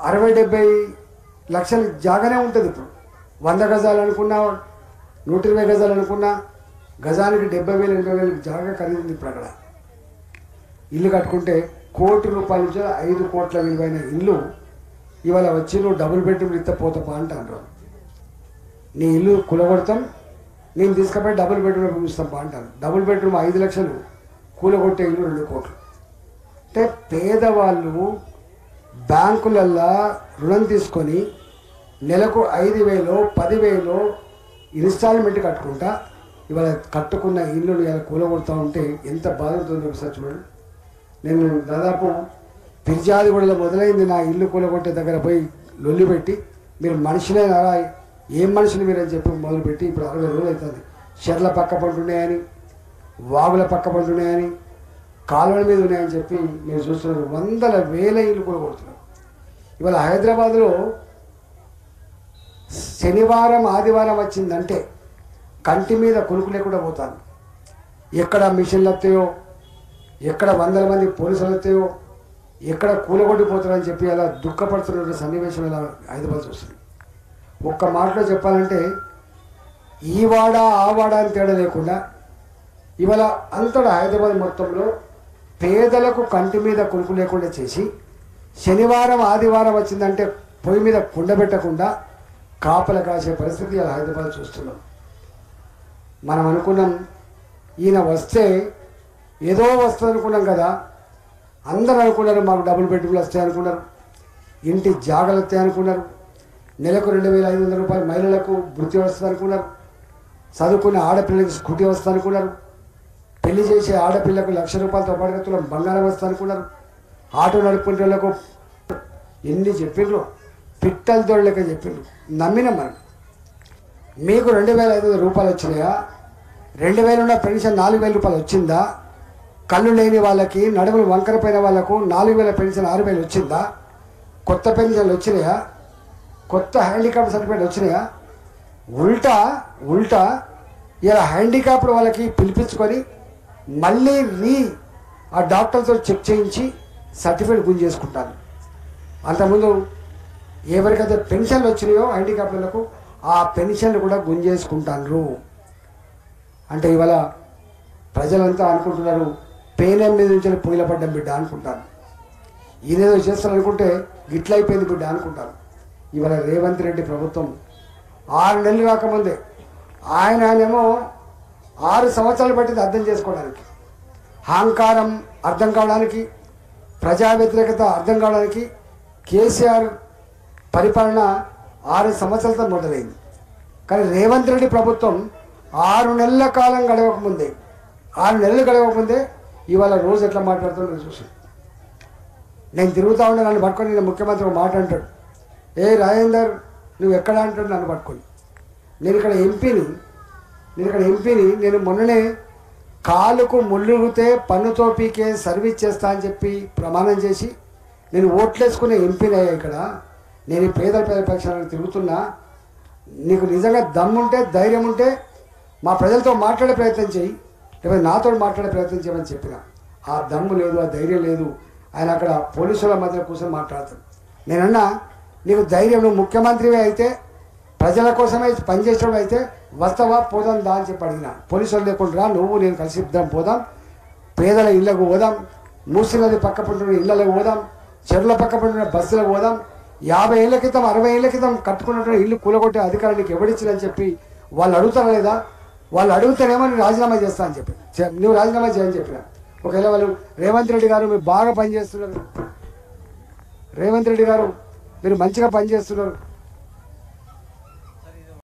60-70 లక్షల జాగానే ఉంటుంది. ఇప్పుడు 100 గజాలు అనుకున్నా 120 గజాలు అనుకున్నా గజానికి 70,000-80,000 జాగా ఖరీదు. ఇప్పుడు అక్కడ ఇల్లు కట్టుకుంటే ₹1,00,00,000 నుంచి 5 కోట్ల విలువైన ఇల్లు ఇవాళ వచ్చి నువ్వు డబుల్ బెడ్రూమ్ ఇస్తే పోతాపా అంటారు. నీ ఇల్లు కూలగొడతాం, నేను తీసుకుపోయి డబుల్ బెడ్రూమ్ చూస్తాం అంటాను. డబుల్ బెడ్రూమ్ 5 లక్షలు, కూలగొట్టే ఇల్లు 2 కోట్లు. అంటే పేదవాళ్ళు బ్యాంకులల్లో రుణం తీసుకొని నెలకు 5,000 10,000 ఇన్స్టాల్మెంట్ కట్టుకుంటా ఇవాళ కట్టుకున్న ఇల్లును ఇలా కూలగొడతా ఉంటే ఎంత బాధ ఉంటుందో ఒకసారి చూడండి. నేను దాదాపు పిర్జాదిగూడలో మొదలైంది నా ఇల్లు కూలగొట్టే దగ్గర పోయి లొల్లి పెట్టి, మీరు మనుషులేనా, ఏం మనుషులు మీరు అని చెప్పి మొదలుపెట్టి ఇప్పుడు 60 రోజులు అవుతుంది. చెర్ల పక్క పంటున్నాయని, వాగుల పక్క పంటున్నాయని, కాలువల మీద ఉన్నాయని చెప్పి మీరు చూస్తున్నారు. 100,000 ఇల్లు కూలగొడుతున్నారు. ఇవాళ హైదరాబాద్లో శనివారం ఆదివారం వచ్చిందంటే కంటి మీద కొనుక్కు లేకుండా పోతాను. ఎక్కడ మిషన్లు వస్తాయో, ఎక్కడ 100 మంది పోలీసులు వస్తాయో, ఎక్కడ కూలగొట్టిపోతారని చెప్పి అలా దుఃఖపడుతున్న సన్నివేశం ఇలా హైదరాబాద్ చూస్తుంది. ఒక్క మాటలో చెప్పాలంటే ఈ వాడ ఆ వాడ అని తేడా లేకుండా ఇవాళ అంతటా హైదరాబాద్ మొత్తంలో పేదలకు కంటి మీద కొనుక్కు లేకుండా చేసి శనివారం ఆదివారం వచ్చిందంటే పొయ్యి మీద కుండబెట్టకుండా కాపల కాసే పరిస్థితి ఇలా హైదరాబాద్ చూస్తున్నాం. మనం అనుకున్నాం ఈయన వస్తే ఏదో వస్తుంది అనుకున్నాం కదా. అందరూ అనుకున్నారు మాకు డబుల్ బెడ్రూమ్లు వస్తాయి అనుకున్నారు, ఇంటి జాగలు వస్తాయి అనుకున్నారు, నెలకు 2,500 రూపాయలు మహిళలకు వృత్తి వస్తుంది అనుకున్నారు, చదువుకునే ఆడపిల్లలకు స్కూటీ వస్తుంది అనుకున్నారు, పెళ్లి చేసే ఆడపిల్లకు ₹1,00,000 పాటుగా బంగారం వస్తుంది అనుకున్నారు, ఆటో నడుపుకునే వాళ్ళకు ఎన్ని చెప్పిండ్రు, పిట్టల తోడలేక చెప్పిండ్రు. నమ్మినాం మనం. మీకు 2,500 రూపాయలు వచ్చినాయా? 2,000 ఉన్న పెన్షన్ 4,000 రూపాయలు వచ్చిందా? కళ్ళు లేని వాళ్ళకి, నడుములు వంకరపోయిన వాళ్ళకు 4,000 పెన్షన్ 6,000 వచ్చిందా? కొత్త పెన్షన్లు వచ్చినాయా? కొత్త హ్యాండిక్యాప్ సర్టిఫికేట్ వచ్చినాయా? ఉల్టా ఇలా హ్యాండిక్యాప్డ్ వాళ్ళకి పిలిపించుకొని మళ్ళీ ఆ డాక్టర్తో చెక్ చేయించి సర్టిఫికేట్ గుంజేసుకుంటాను. అంతకుముందు ఎవరికైతే పెన్షన్లు వచ్చినాయో హ్యాండిక్యాప్లకు ఆ పెన్షన్లు కూడా గుంజేసుకుంటారు. అంటే ఇవాళ ప్రజలంతా అనుకుంటున్నారు పేనం మీద నుంచి పొయ్యిల పడ్డం బిడ్డ అనుకుంటారు. ఈయనేదో చేస్తారు అనుకుంటే గిట్లయిపోయింది బిడ్డ అనుకుంటారు. ఇవాళ రేవంత్ రెడ్డి ప్రభుత్వం 6 నెలలు కాకముందే ఆయనేమో 6 సంవత్సరాలు పట్టింది అర్థం చేసుకోవడానికి, అహంకారం అర్థం కావడానికి, ప్రజా వ్యతిరేకత అర్థం కావడానికి. కేసీఆర్ పరిపాలన 6 సంవత్సరాలతో మొదలైంది. కానీ రేవంత్ రెడ్డి ప్రభుత్వం 6 నెలల కాలం గడవకముందే 6 నెలలు గడవకముందే ఇవాళ రోజు ఎట్లా మాట్లాడుతుందో చూసి నేను తిరుగుతూ ఉండే నన్ను పట్టుకొని నేను ముఖ్యమంత్రి ఒక మాట అంటాడు, ఏ రాజేందర్ నువ్వు ఎక్కడ అంటాడు నన్ను పట్టుకొని. నేను ఇక్కడ ఎంపీని నేను మొన్ననే కాలుకు ముళ్ళుగితే పన్నుతో పీకే సర్వీస్ చేస్తా అని చెప్పి ప్రమాణం చేసి నేను ఓట్లేసుకునే ఎంపీని అయ్యా. ఇక్కడ నేను ఈ పేద పక్షాలను తిరుగుతున్నా. నీకు నిజంగా దమ్ముంటే ధైర్యం ఉంటే మా ప్రజలతో మాట్లాడే ప్రయత్నం చేయి, లేకపోతే నాతో మాట్లాడే ప్రయత్నం చేయమని చెప్పిన. ఆ దమ్ము లేదు, ఆ ధైర్యం లేదు. ఆయన అక్కడ పోలీసుల మధ్య కూర్చొని మాట్లాడతాడు. నేనన్నా నీకు ధైర్యం, నువ్వు ముఖ్యమంత్రివే అయితే ప్రజల కోసమే పనిచేసేవాడు అయితే వస్తావా పోదాం దా అని చెప్పి అడిగిన. పోలీసులు లేకుండా నువ్వు నేను కలిసి ఇద్దాం, పోదాం, పేదల ఇళ్లకు పోదాం, మూసినది పక్క పంటున్న ఇళ్లకు పోదాం, చెరువుల పక్క పంటున్న బస్సులకు పోదాం. 50 ఏళ్ల క్రితం 60 ఏళ్ల క్రితం కట్టుకున్నటువంటి ఇల్లు కూలగొట్టే అధికారం నీకు ఎవడిచ్చిందని చెప్పి వాళ్ళు అడుగుతారా లేదా? వాళ్ళు అడుగుతానేమో నేను రాజీనామా చేస్తా అని చెప్పి నువ్వు రాజీనామా చేయని చెప్పిన. ఒకవేళ వాళ్ళు రేవంత్ రెడ్డి గారు మీరు బాగా పనిచేస్తున్నారు, రేవంత్ రెడ్డి గారు మీరు మంచిగా పనిచేస్తున్నారు,